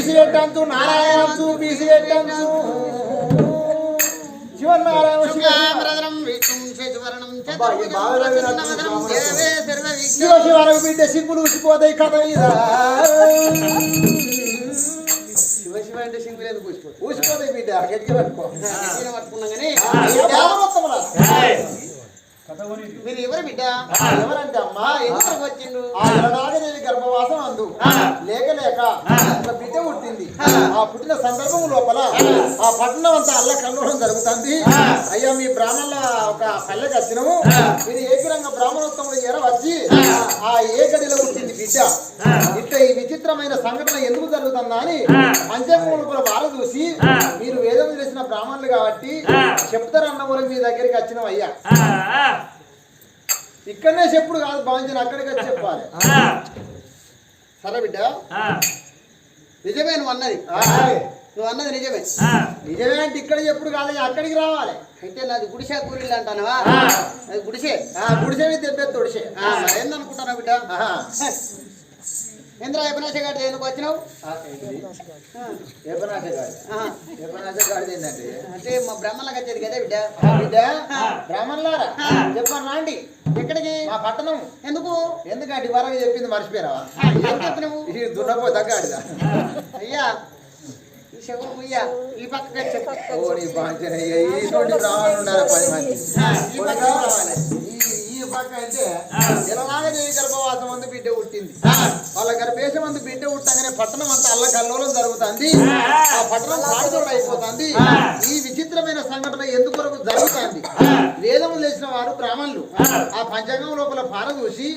BC పెట్టంచు నారాయణంచు BC పెట్టంచు Sivanarayana Shiva శివరకు బిడ్డ simple ఊసిపోతాయి కథ మీద శివ శివ అంటే సింపుల్ ఎందుకు ఊసిపోతాయి బిడ్డ గట్టిగా పట్టుకో పట్టుకున్నాం కానీ మీరు ఎవరు బిడ్డ ఎవరంటే అమ్మా ఎందుకు వచ్చిండు నాగదేవి గర్భవాసం అందు లేక లేక ఒక బిడ్డ పుట్టింది ఆ పుట్టిన సందర్భం లోపల ఆ పట్టణం అంతా అల్ల కల్లోడం జరుగుతుంది అయ్యా మీ బ్రాహ్మణుల ఒక పల్లెకి వచ్చినాము మీరు ఏకరంగా బ్రాహ్మణోత్సవంలో ఎర వచ్చి ఆ ఏకడిలో పుట్టింది బిడ్డ ఇట్లా ఈ విచిత్రమైన సంఘటన ఎందుకు జరుగుతుందా అని పంచాంగం లోపల వారు చూసి మీరు వేదం చేసిన బ్రాహ్మణులు కాబట్టి చెప్తారన్న ఊరికి మీ దగ్గరికి వచ్చినాం అయ్యా ఇక్కడనే చెప్పుడు కాదు బాగుంది అక్కడికి వచ్చి చెప్పాలి సరే బిడ్డ నిజమే నువ్వు అన్నది నిజమే నిజమే అంటే ఇక్కడ చెప్పుడు కాదు అక్కడికి రావాలి అయితే నాది గుడిసే కూలీలు అంటానవా అది గుడిసే గుడిసే మీద తెప్పేది తొడిసే ఏందనుకుంటానా బిడ్డ ఇంద్ర ఏపనాశ గాడి ఎందుకు వచ్చినావు ఏంటంటే అంటే మా బ్రాహ్మణులకు వచ్చేది కదా బిడ్డ బిడ్డ బ్రాహ్మణులారా చెప్పాను రాండి ఎక్కడికి మా పట్టణం ఎందుకంటే వరకు చెప్పింది మర్చిపోయావా చెప్పినావు దున్నపో తగ్గాడిదా అయ్యా ఈ పక్క బ్రాహ్మణులు ఉన్నారు 10 మంది ఈ పక్క రావాలి ఈ పక్క అంటే నాగదేవి గర్భవాసం అందు బిడ్డ పుట్టింది వాళ్ళ గర్భేశం అందు బిడ్డ పుట్టగానే పట్టణం అంతా అల్ల కల్లోలం జరుగుతుంది ఆ పట్టణం పాడుతోడు అయిపోతుంది ఈ విచిత్రమైన సంఘటన ఎందుకొరకు జరుగుతుంది వేదము లేచిన వారు బ్రాహ్మణులు ఆ పంచాంగం లోపల పార చూసి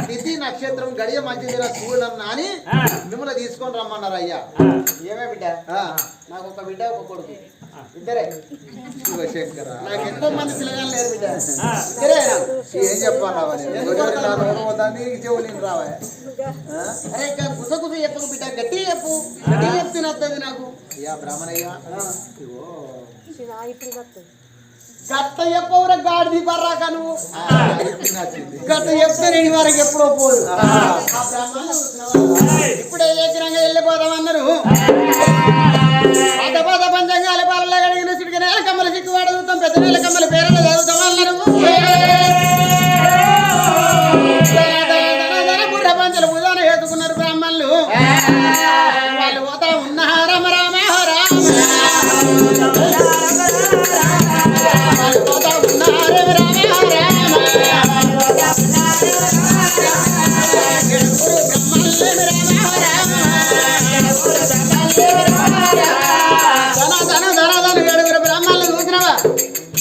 తిథి నక్షత్రం గడియ మంచిదిన చూడన్నా అని మిమ్మల్ని తీసుకొని రమ్మన్నారు అయ్యా ఏమే బిడ్డ నాకు ఒక బిడ్డ ఒక కొడుకు ఇద్దరే శివశంకర నాకు ఎంతో మంది పిల్లగాలు లేరు బిడ్డ ఇద్దరే ఏం చెప్పాలి చెవులు రావా అరే గుస గుస చెప్పకు బిడ్డ గట్టి చెప్పు గట్టి చెప్తే నచ్చది నాకు అయ్యా బ్రాహ్మణయ్యా గట్ట చెప్పవురా గాడిది బర్రాక నువ్వు గట్ట చెప్తే నేను వరకు ఎప్పుడో పోదు ఇప్పుడే ఏకరంగా వెళ్ళిపోదామన్నారు పాత పంచంగాల పాలలా అడిగిన సిటికి నేల కమ్మల సిక్కువాడ చూద్దాం పెద్ద నేల కమ్మల పేర్లు చదువుతాం అన్నారు బుర్ర పంచలు భుజాన వేసుకున్నారు బ్రాహ్మణులు వాళ్ళు పోతా ఉన్నా రామ రామ రామ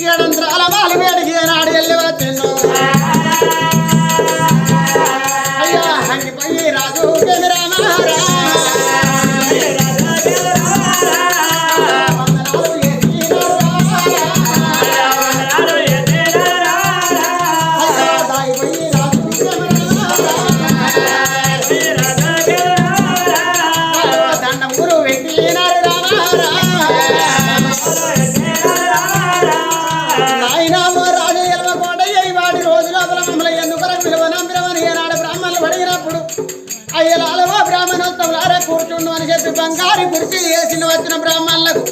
ఏడంత్రాల వాళ్ళు వేడికి నాడు వెళ్ళి వచ్చిండు అయ్యా హంగిపోయి రాజు దండమూరు వెంకయ్యనారు అయ్యలాలవా బ్రాహ్మణోత్సవాలే కూర్చుండు అని చెప్పి బంగారు కుర్చీ వేసిన వచ్చిన బ్రాహ్మణులకు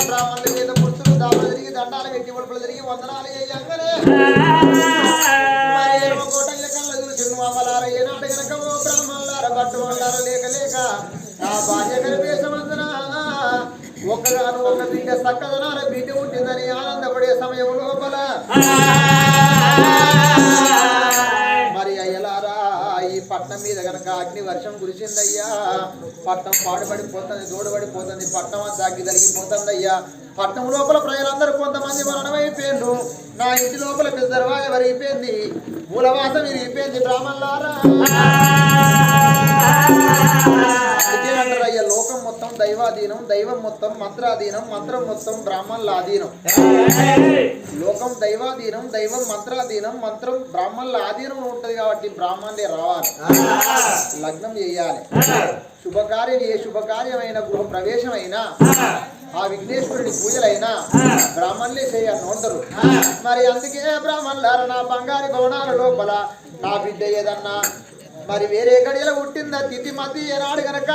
బ్రాహ్మణుల మీద పురుషులు దాడులు తిరిగి దండాలు పెట్టి ఒడుపులు తిరిగి వందనాలు చేయంగానే కోటయ్య కళ్ళ చూసిండు అమ్మలారా ఏనాడు కనుక ఓ బ్రాహ్మణులారా పట్టుకుంటారు లేక లేక ఆ భార్య గర్భేశమందున ఒకగాను ఒక బిడ్డ సక్కదనాల బిడ్డ ఉంటుందని ఆనందపడే సమయం లోపల మరి అయ్యలారా ఈ పట్నం మీద గనక అగ్ని వర్షం కురిసిందయ్యా పట్నం పాడుపడిపోతుంది దూడబడిపోతుంది పట్నం అంతా అగ్గి తరిగిపోతుంది అయ్యా పట్నం లోపల ప్రజలందరూ కొంతమంది మరణమైపోయిండ్రు నా ఇంటి లోపల పెద్ద దర్వాజ వరిగిపోయింది మూలవాసం విరిగిపోయింది బ్రాహ్మణులారా అయ్యా లోకం మొత్తం దైవాధీనం దైవం మొత్తం మంత్రాధీనం మంత్రం మొత్తం బ్రాహ్మణుల అధీనం లోకం దైవాధీనం దైవం మంత్రాధీనం మంత్రం బ్రాహ్మణుల ఆధీనంలో ఉంటది కాబట్టి బ్రాహ్మణులే రావాలి లగ్నం చేయాలి శుభకార్యం ఏ శుభకార్యమైన గృహ ప్రవేశమైనా ఆ విఘ్నేశ్వరుని పూజలైనా బ్రాహ్మణులే చేయాలి అందరూ మరి అందుకే బ్రాహ్మణులారా నా బంగారు భవనాల లోపల నా బిడ్డ ఏదన్నా మరి వేరే గడియలు పుట్టిందా తిథి మధ్య ఏనాడు గనక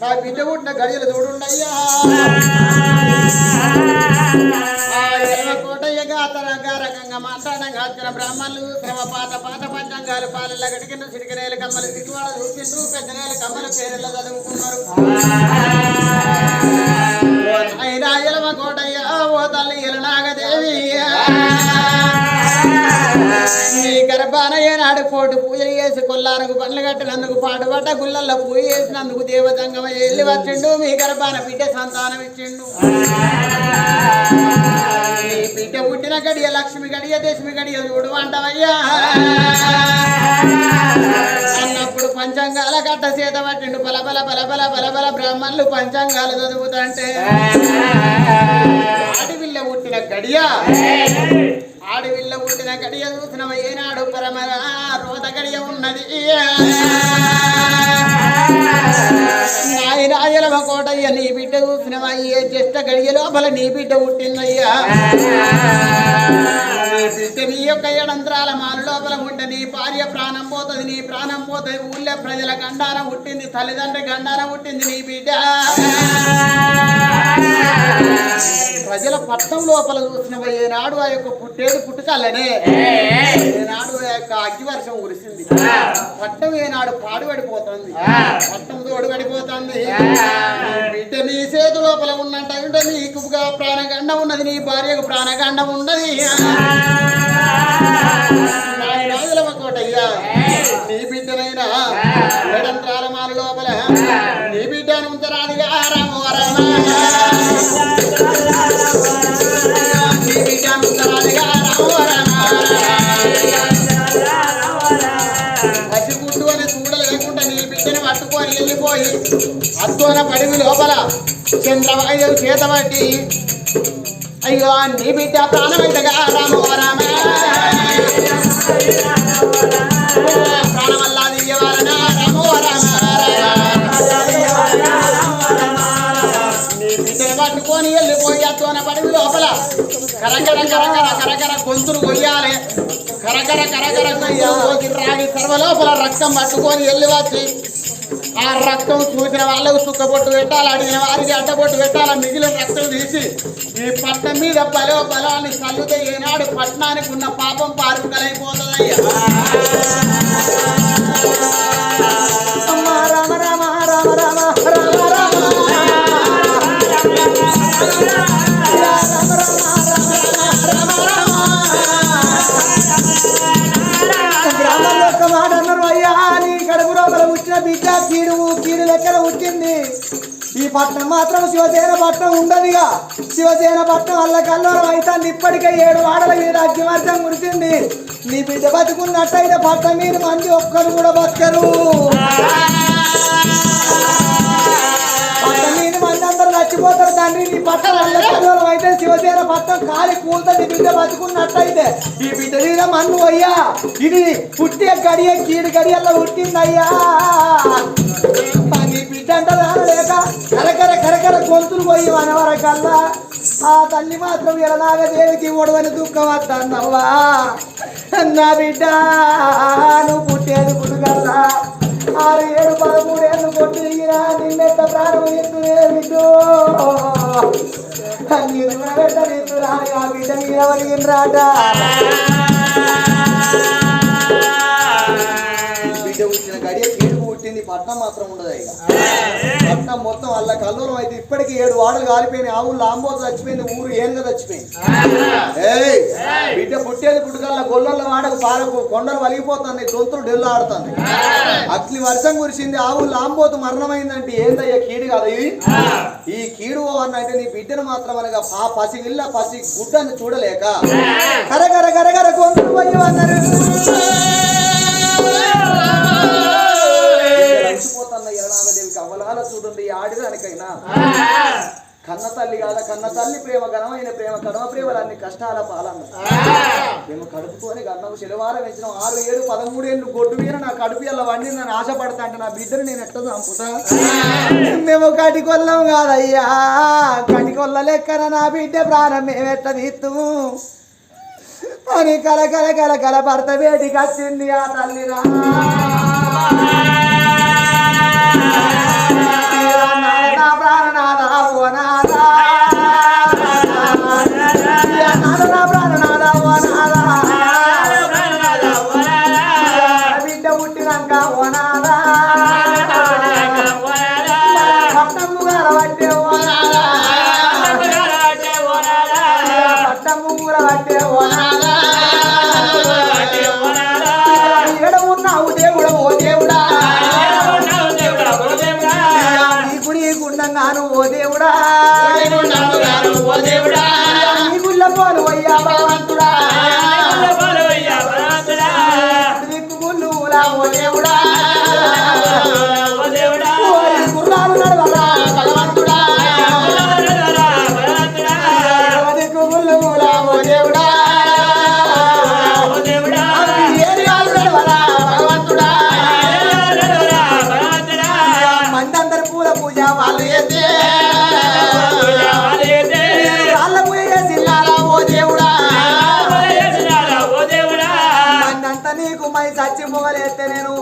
నా బిడ్డ పుట్టిన గడియలు చూడుండయ్యా కోటయ్యగా అతనంగా రకంగా మాట్లాడంగా వచ్చిన బ్రాహ్మణులు శ్రమ పాత పాత పంచాంగాలు పాలెల్ల గడికిన సిరికనేలు కమ్మలు సిరివాడ చూపిండ్రు పెద్దనేలు కమ్మల పేర్ల చదువుకున్నారు అయినా ఎలమ కోటయ్య ఓ తల్లి ఎలనాగదేవి నీ గర్భాన ఏనాడు కోటి పూజలు చేసి కొల్లారకు పండ్లు కట్టినందుకు పాటుపడ్డ గుళ్ళల్లో పూజ చేసినందుకు దేవతంగమ వెళ్ళి వచ్చిండు మీ గర్భాన బిడ్డ సంతానం ఇచ్చిండు నీ బిడ్డ పుట్టిన గడియ లక్ష్మి గడియ దశమి గడియ చూడు అంటవయ్యా అన్నప్పుడు పంచాంగాల కట్ట చేత పట్టిండు బలబల బలబల బలబల బ్రాహ్మణులు పంచాంగాలు చదువుతుంటే ఆడవిల్ల పుట్టిన గడియ ఆడవిల్ల పుట్టిన గడియ చూసిన ఏనాడు పరమ రోత గడియ ఉన్నది నాయనమ కోటయ్య నీ బిడ్డ చూసినవా ఏ జ్యేష్ఠ గడియ లోపల నీ బిడ్డ పుట్టిందయ్యా నీ బిడ్డ నీ యొక్క ఏడంత్రాల మాను లోపల ఉంటే నీ భార్య ప్రాణం పోతుంది నీ ప్రాణం పోతుంది ఊళ్ళో ప్రజల గండారం పుట్టింది తల్లిదండ్రి గండారం పుట్టింది నీ బిడ్డ ప్రజల పట్టణం లోపల చూసినవా ఏనాడు ఆ యొక్క పుట్టేది పుట్టుకల్లనే ఏనాడు ఆ యొక్క అగ్గి వర్షం కురిసింది పట్టం ఏనాడు పాడుపడిపోతుంది పట్టం తోడుపడిపోతుంది బిడ్డ నీ చేతు లోపల ఉన్నట్టు అంటే నీకు ప్రాణగండం ఉన్నది నీ భార్యకు ప్రాణగండం ఉన్నది కోటయ్యా నీ బిడ్డనైనా ఏడంత్రాల మాల లోపల నీ బిడ్డను ఉంచరాదిగా రామ నీ బిడ్డను ఉంచరాదిగా పసి గుడ్డు అని చూడలేకుండా నీ బిడ్డను పట్టుకొని వెళ్ళిపోయి అత్తోన పడివి లోపల చంద్రవాయువు చేత పట్టి అయ్యో నీ బిడ్డ ప్రాణమైతగా రామ ప్రాణమల్లా దియ్యవారణ రామ నీ బిడ్డను పట్టుకొని వెళ్ళిపోయి అత్తోన పడివి లోపల కరకర కరకర కరకర గొంతులు కొయ్యాలి కరకర కరకర రాగి సర్వలోపల రక్తం పట్టుకొని వెళ్ళి వచ్చి ఆ రక్తం చూసిన వాళ్ళకు సుక్కబొట్టు పెట్టాలి అడిగిన వారికి అడ్డబొట్టు పెట్టాలి మిగిలిన రక్తం తీసి ఈ పట్టణం మీద బలాన్ని చల్లుతే ఏనాడు పట్టణానికి ఉన్న పాపం పారుకలైపోతుందయ్యా రామ రామ రామ రామ రామ రామ గ్రామంలో ఒక్క మాట అన్నారు అయ్యా నీ కడుపు లోపల వచ్చిన బిడ్డ కీడు లెక్కన వచ్చింది ఈ పట్నం మాత్రం శివసేన పట్నం ఉండదుగా శివసేన పట్నం వల్ల కల్లోరం అయితే ఇప్పటికే 7 వాడల మీద అగ్గివర్షం కురిసింది నీ బిడ్డ బతుకున్నట్టయితే పట్నం మీద మంది ఒక్కరు కూడా బతకరు పట్నం మీద మంది అందరూ చచ్చిపోతారు తండ్రి నీ పట్నం వల్ల కల్లోరం అయితే శివసేన పట్నం కాలి కూలుతుంది బిడ్డ బతుకున్నట్టయితే ఈ బిడ్డ మీద మన్ను అయ్యా ఇది పుట్టే గడియ కీడు గడియల్లో పుట్టిందయ్యా నీ బిడ్డ అంటే లేక కరకర కరకర గొంతులు పోయి మనవరకల్లా ఆ తల్లి మాత్రం ఎలాగదేవికి ఒడవని దుఃఖం వద్దన్నవ్వా నా బిడ్డ నువ్వు పుట్టేది పుట్టుకల్లా 6, 7, 13 ఏళ్ళు కొట్టిరా నిన్నెంత ప్రాణం ఎత్తునే బిడ్డు నీరు పెట్ట నిన్ను రాని ఆ బిడ్డ మీద వలిగినరాట బిడ్డ పుట్టిన గడియ కీడుకు పుట్టింది పట్నం మాత్రం ఉండదు ఇక పట్నం మొత్తం అల్ల కల్లూరం అయితే ఇప్పటికీ 7 వాడలు కాలిపోయినాయి ఆవులు ఆంబోతు చచ్చిపోయింది ఊరు ఏనుగా చచ్చిపోయింది బిడ్డ పుట్టేది పుట్టుకల్లా గొల్లల వాడకు పాలకు కొండలు వలిగిపోతుంది గొంతులు డెల్లు ఆడుతుంది అగ్ని వర్షం కురిసింది ఆవులు ఆంబోతు మరణమైందంటే ఏందయ్యా కీడు కదా ఈ కీడు అన్నంటే నీ బిడ్డను మాత్రం అనగా పసి ఇల్ల పసి గుడ్డని చూడలేక కరగర కరగర గొంతులు పోయి అన్నారు ఎరనాగదేవికి అవలాల చూడండి ఆడిదానికైనా కన్న తల్లి కాదా కన్న తల్లి ప్రేమ ఘనమైన ప్రేమ కడమ ప్రేమలు అన్ని కష్టాల పాలన్న మేము కడుపుతోని గన్నము శనివారం పెంచిన 6, 7, 13 ఏళ్ళు గొడ్డు మీద నా కడుపు ఎలా వండి నన్ను ఆశపడతా అంటే నా బిడ్డను నేను ఎట్లా చంపుతా మేము కటికొల్లం కాదయ్యా కటికొల్ల లెక్కన నా బిడ్డ ప్రాణం మేము ఎట్లా తీస్తుము అని కల కల కల కల భర్త వేటికి వచ్చింది ఆ తల్లిరా చచ్చిపోగలేస్తే నేను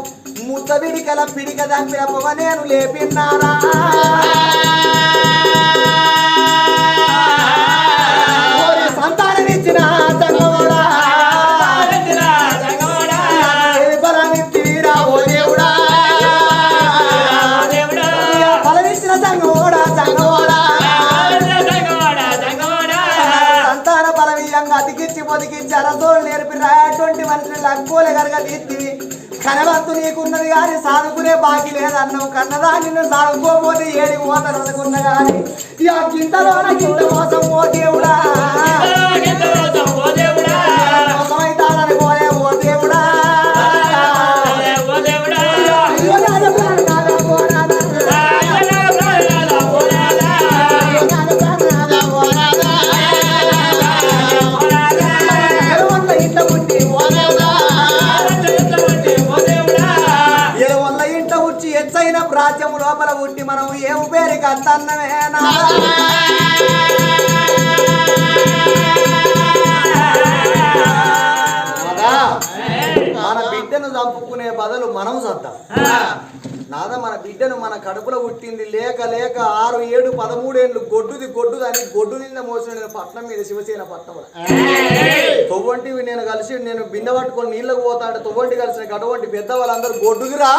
ముద్ద పిడికల పిడిక దంపిన పొగ నేను లేపిన్నారా సంతానమిచ్చిన చంగోడా బలమిచ్చిరా ఓ దేవుడా బలమిచ్చిన చంగోడా చంగోడా సంతాన బలమీయంగా అతికిచ్చి పొదికిచ్చి అరసోలు నేర్పిరా అటువంటి మనుషులు లక్కువలే కనుక తీర్చివి కనవంతు నీకున్నది కానీ సాదుకునే బాకి లేదన్నావు కన్నదా నిన్ను సాదుకోపోతే ఏడికి పోతాను అనుకున్న కానీ ఇక గింతలోన గింత మోసం ఓ దేవుడా మోసమైతానని పోయే ఓ దేవుడా రాజ్యం లోపల పుట్టి మనం ఏం పేరుకి అంతన్నమేనా మన బిడ్డను చంపుకునే బదులు మనం చద్దాం నాదా మన బిడ్డను మన కడుపులో పుట్టింది లేక లేక 6, 7, 13 ఏళ్ళు గొడ్డుది అని గొడ్డు నింద మోసిన పట్నం మీద శివసేన పట్నం తొవ్వంటివి నేను బిందె పట్టుకొని నీళ్ళకు పోతాంటే తొవ్వంటి కలిసిన అటువంటి పెద్ద వాళ్ళందరూ గొడ్డుదిరా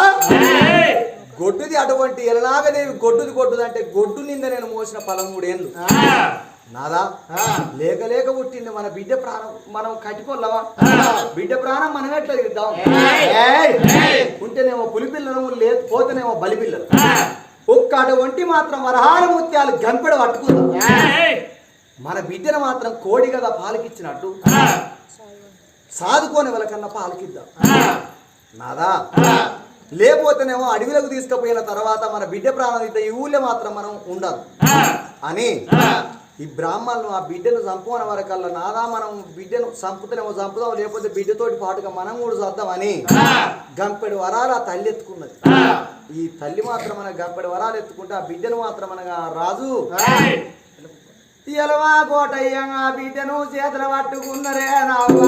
గొడ్డుది అటువంటి ఎలనాగదేవి గొడ్డుది అంటే గొడ్డు నింద నేను మోసిన 13 ఏళ్ళు నాదా లేక లేక పుట్టింది మన బిడ్డ ప్రాణం మనం కట్టుకోలేవా బిడ్డ ప్రాణం మనం ఎట్లా ఇద్దాం ఉంటేనేమో పులిపిల్లలు పోతేనేమో బలిపిల్లలు ఒక్క అటువంటి మాత్రం వరహార ముత్యాలు గంపెడ పట్టుకుందాం మన బిడ్డను మాత్రం కోడి కదా పాలకిచ్చినట్టు సాదుకోని వాళ్ళకన్నా పాలకిద్దాం నాదా లేకపోతేనేమో అడవిలకు తీసుకుపోయిన తర్వాత మన బిడ్డ ప్రాణం అయితే ఈ ఊళ్ళో మాత్రం మనం ఉండదు అని ఈ బ్రాహ్మణులు ఆ బిడ్డను చంపుకునే వరకల్లా నాదా మనం బిడ్డను చంపుతాం లేకపోతే బిడ్డతోటి పాటుగా మనం కూడా చద్దామని గంపెడు వరాలు ఆ తల్లి ఎత్తుకున్నది ఈ తల్లి మాత్రం మన గంపెడు వరాలు ఎత్తుకుంటే ఆ బిడ్డను మాత్రం మనగా రాజు ఎలవా కోటయ్యంగా బిడ్డను చేతుల పట్టుకున్నరే నావా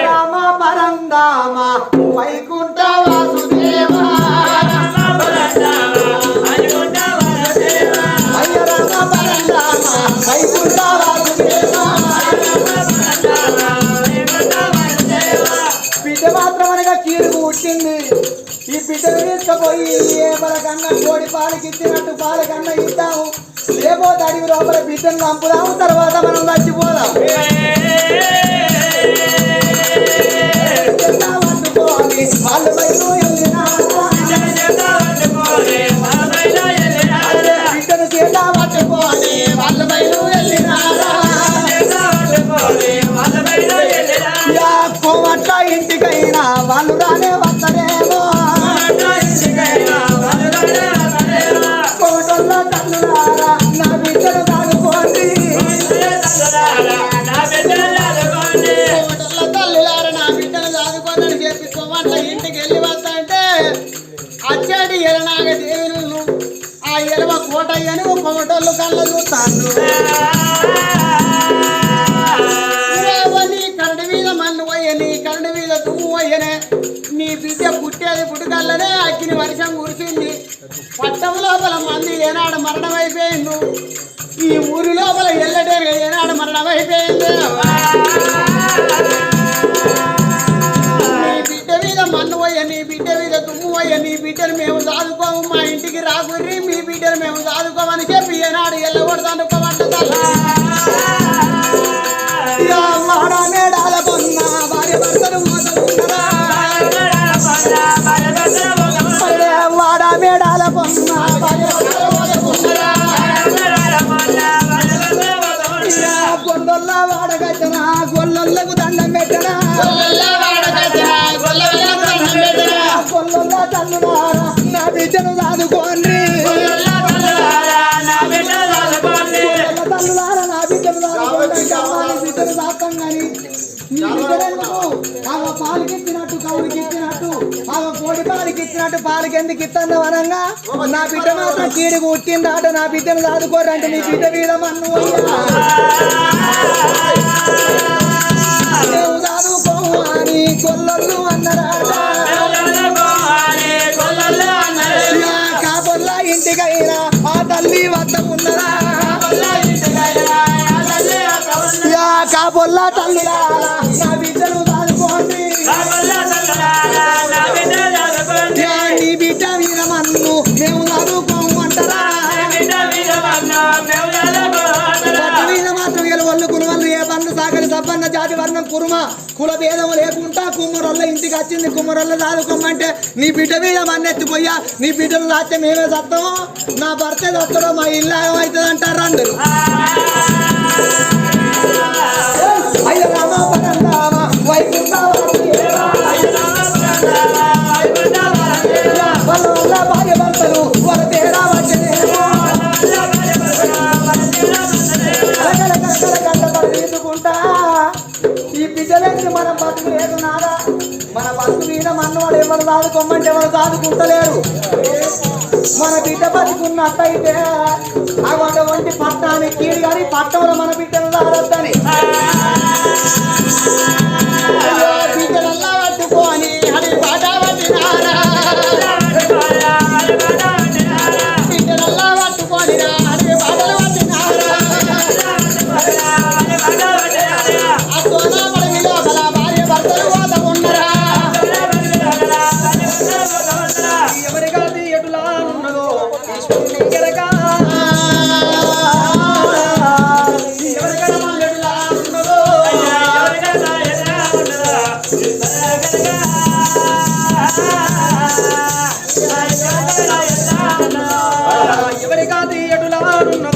రామ పరందామ వైకుంఠ వాసుదేవా బిడ్డ మాత్రం అనగా కీరుకు పుట్టింది ఈ బిడ్డను తీసుకుపోయి మనకన్నా కోడి పాలకిచ్చినట్టు పాలకన్నా ఇద్దాము లేకపోతే అడిగి లోపల బిడ్డను చంపుదాము తర్వాత మనం చచ్చిపోదాం వాళ్ళు బయలు బిడ్డను చేత పట్టుకొని వాళ్ళ బయలు కోమట్ల ఇంటికైనా వాళ్ళు రానే వస్తారేమో కోటల్లో తల్లులారా నా బిడ్డను సాగుకోండి కోటల్లో తల్లులారా నా బిడ్డను సాగుకోండి అని చెప్పి కోమట్ల ఇంటికి వెళ్ళి వస్తా అంటే అచ్చాడి ఎలనాగ దేవుళ్ళు ఆ ఎలవ కోటయ్యని కోటోళ్ళు కళ్ళ చూస్తాను ఏనాడు మరణం అయిపోయిండు ఈ ఊరి లోపల ఎల్లటేరుగా ఏనాడు మరణం అయిపోయింది నీ బిడ్డ మీద మన్ను పోయ నీ బిడ్డ మీద దుమ్ము పోయ నీ బిడ్డను మేము సాదుకోము మా ఇంటికి రాకుర్రి మీ బిడ్డను మేము సాదుకోమని చెప్పి ఏనాడు ఎల్లగొడతాను మేడాల పొన్న భార్య భర్తలు వాడ మేడాల పొన్న గొల్లొల్ల వాడగచ్చనా గొల్లొల్లకు దండం పెట్టనా గొల్లొల్ల తల్లులారా నా బిడ్డను సాదుకోండి తల్లులారా నా బిడ్డను బిడ్డను సాధం కానీ నీ బిడ్డలకు ఆమె పాలకిచ్చినట్టు కౌలుకిచ్చినట్టు ఆమె కోడి పాలకిచ్చినట్టు పాలకెందుకు ఇస్తాను వనంగా నా బిడ్డ మాత్రం కీడికి ఉట్టిందాట నా బిడ్డను సాదుకోరంటే నీ బిడ్డ మీద మన్ను సాదుకోవాలి కొల్లొల్లు అన్నరాట కాపొల్లా ఇంటికైనా ఆ తల్లి వద్ద ఉన్నదా కాపొల్లా తల్లులారా నా బిడ్డను సాదుకోండి నీ బిడ్డ మీద మన్ను మేము చదువుకోమంటారా మీద మాత్రం ఒళ్ళు కులవల్లు ఏ పన్ను సాగరి సబ్బన్న జాతి వర్ణం కురుమ కుల భేదం లేకుండా కుమ్మరొల్ల ఇంటికి వచ్చింది కుమ్మరొల్ల చదువుకోమంటే నీ బిడ్డ మీద మన్నెత్తిపోయా నీ బిడ్డను రాస్తే మేమే చస్తామో నా భర్త చస్తాడో మా ఇల్లు అవుతుంది అంటారు అందరూ అయ్య రామ పరందామ భార్య భర్తలు వాళ్ళ తేడా తీసుకుంటా ఈ బిడ్డలకి మనం బతుకు లేదు నాదా మన బతుకు మీద మన్నవాడు ఎవరు సాదుకోమంటే ఎవరు సాదుకుంటలేరు మన బిడ్డ బతుకున్నట్టయితే అటువంటి పట్టానికి కీడు కానీ పట్టంలో మన బిడ్డలు సాదొద్దని బిడ్డలల్లా పట్టుకొని అది పాట పట్టినారా బిడ్డలల్లా పట్టుకొని అది పాటలు పట్టినారా భార్య భర్తలు వాద ఉన్నరా ఎవరిగా ఎటులా ఉన్నదో ఎవరిగా ఎవరిగా ఎటులా ఉన్నదో